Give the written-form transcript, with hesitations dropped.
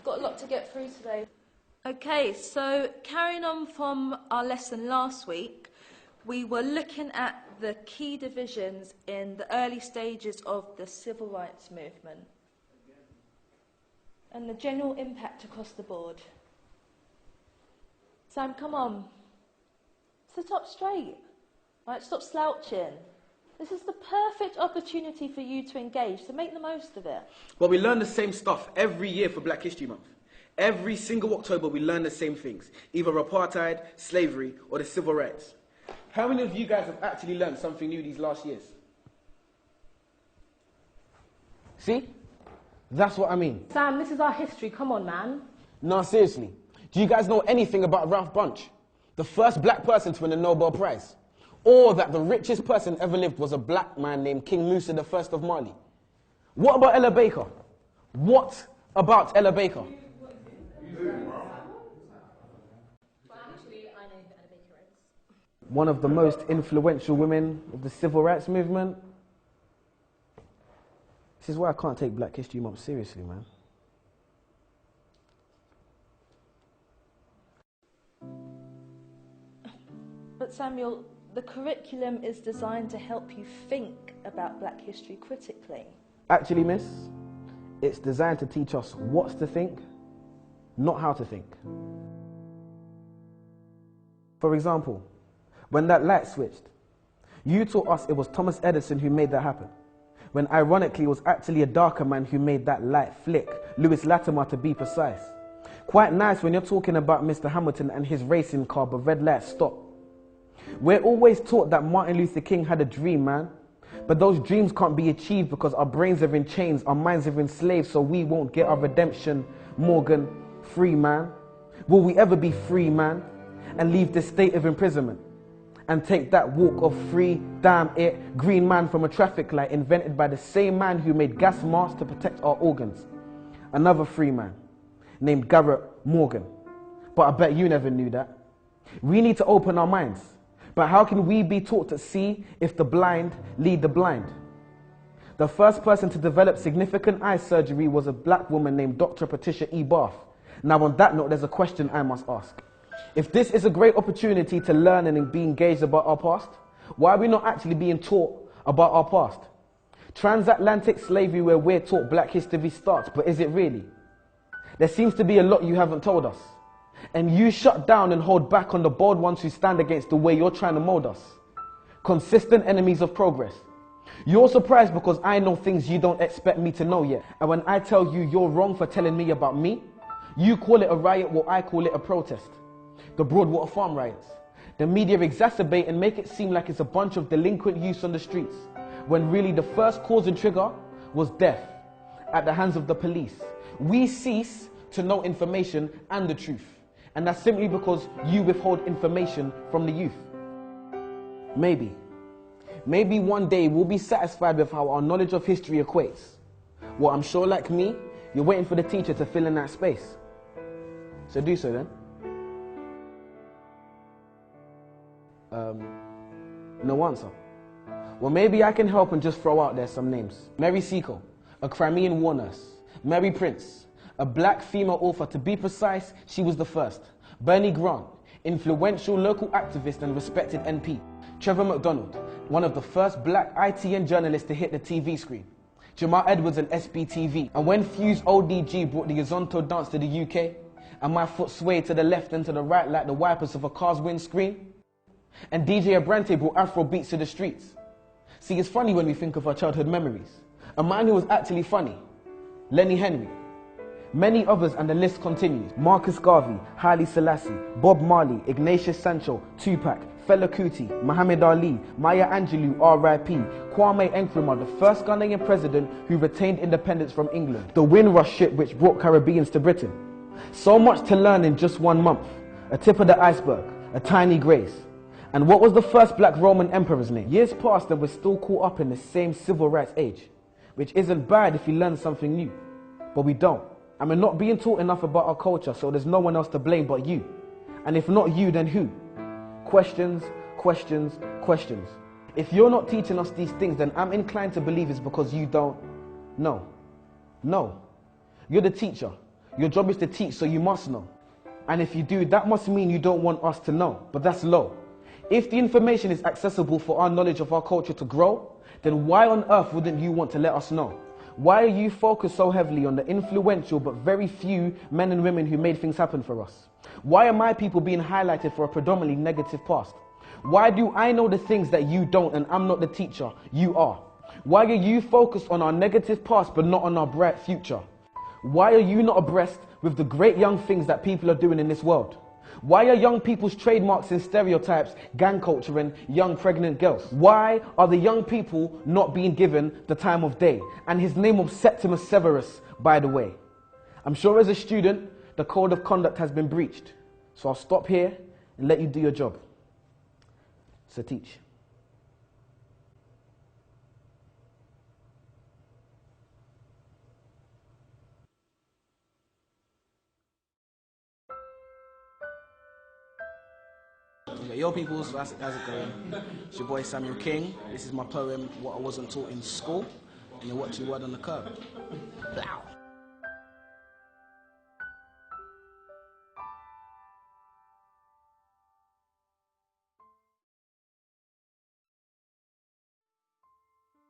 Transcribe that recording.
got a lot to get through today. Okay, so carrying on from our lesson last week, we were looking at the key divisions in the early stages of the civil rights movement and the general impact across the board. Sam, come on. Sit up straight. Right, stop slouching. This is the perfect opportunity for you to engage, so make the most of it. Well, we learn the same stuff every year for Black History Month. Every single October, we learn the same things, either apartheid, slavery, or the civil rights. How many of you guys have actually learned something new these last years? See? That's what I mean. Sam, this is our history. Come on, man. No, seriously. Do you guys know anything about Ralph Bunche, the first black person to win a Nobel Prize? Or that the richest person ever lived was a black man named King Musa I of Mali? What about Ella Baker? What about Ella Baker? One of the most influential women of the civil rights movement. This is why I can't take Black History Month seriously, man. But Samuel, the curriculum is designed to help you think about Black history critically. Actually, miss, it's designed to teach us what to think, not how to think. For example, when that light switched, you taught us it was Thomas Edison who made that happen, when ironically it was actually a darker man who made that light flick, Lewis Latimer to be precise. Quite nice when you're talking about Mr. Hamilton and his racing car, but red light stopped. We're always taught that Martin Luther King had a dream, man. But those dreams can't be achieved because our brains are in chains, our minds are enslaved, so we won't get our redemption. Morgan, free man. Will we ever be free, man? And leave this state of imprisonment? And take that walk of free, damn it, green man from a traffic light invented by the same man who made gas masks to protect our organs. Another free man named Garrett Morgan. But I bet you never knew that. We need to open our minds. But how can we be taught to see if the blind lead the blind? The first person to develop significant eye surgery was a black woman named Dr. Patricia E. Barth. Now on that note, there's a question I must ask. If this is a great opportunity to learn and be engaged about our past, why are we not actually being taught about our past? Transatlantic slavery, where we're taught Black history starts, but is it really? There seems to be a lot you haven't told us. And you shut down and hold back on the bold ones who stand against the way you're trying to mold us. Consistent enemies of progress. You're surprised because I know things you don't expect me to know yet. And when I tell you you're wrong for telling me about me, you call it a riot while I call it a protest. The Broadwater Farm riots. The media exacerbate and make it seem like it's a bunch of delinquent youths on the streets, when really the first cause and trigger was death at the hands of the police. We cease to know information and the truth. And that's simply because you withhold information from the youth. Maybe one day we'll be satisfied with how our knowledge of history equates. Well, I'm sure like me, you're waiting for the teacher to fill in that space. So do so then. No answer. Well, maybe I can help and just throw out there some names. Mary Seacole, a Crimean war nurse. Mary Prince, a black female author. To be precise, she was the first. Bernie Grant, influential local activist and respected NP. Trevor McDonald, one of the first black ITN journalists to hit the TV screen. Jamal Edwards and SBTV. And when Fuse ODG brought the Azonto dance to the UK, and my foot swayed to the left and to the right like the wipers of a car's windscreen, and DJ Abrante brought Afro beats to the streets. See, it's funny when we think of our childhood memories. A man who was actually funny, Lenny Henry. Many others, and the list continues. Marcus Garvey, Haile Selassie, Bob Marley, Ignatius Sancho, Tupac, Fela Kuti, Muhammad Ali, Maya Angelou, R.I.P., Kwame Nkrumah, the first Ghanaian president who retained independence from England, the Windrush ship which brought Caribbeans to Britain. So much to learn in just 1 month. A tip of the iceberg, a tiny grace. And what was the first black Roman emperor's name? Years passed and we're still caught up in the same civil rights age, which isn't bad if you learn something new, but we don't. And we're not being taught enough about our culture, so there's no one else to blame but you. And if not you, then who? Questions, questions, questions. If you're not teaching us these things, then I'm inclined to believe it's because you don't know. No. You're the teacher. Your job is to teach, so you must know. And if you do, that must mean you don't want us to know, but that's low. If the information is accessible for our knowledge of our culture to grow, then why on earth wouldn't you want to let us know? Why are you focused so heavily on the influential but very few men and women who made things happen for us? Why are my people being highlighted for a predominantly negative past? Why do I know the things that you don't and I'm not the teacher, you are? Why are you focused on our negative past but not on our bright future? Why are you not abreast with the great young things that people are doing in this world? Why are young people's trademarks and stereotypes gang culture and young pregnant girls? Why are the young people not being given the time of day? And his name was Septimus Severus, by the way. I'm sure as a student, the code of conduct has been breached. So I'll stop here and let you do your job. So teach. Yo peoples, how's it going? It's your boy Samuel King. This is my poem, What I Wasn't Taught in School. And you're watching Word on the Curb. Plow.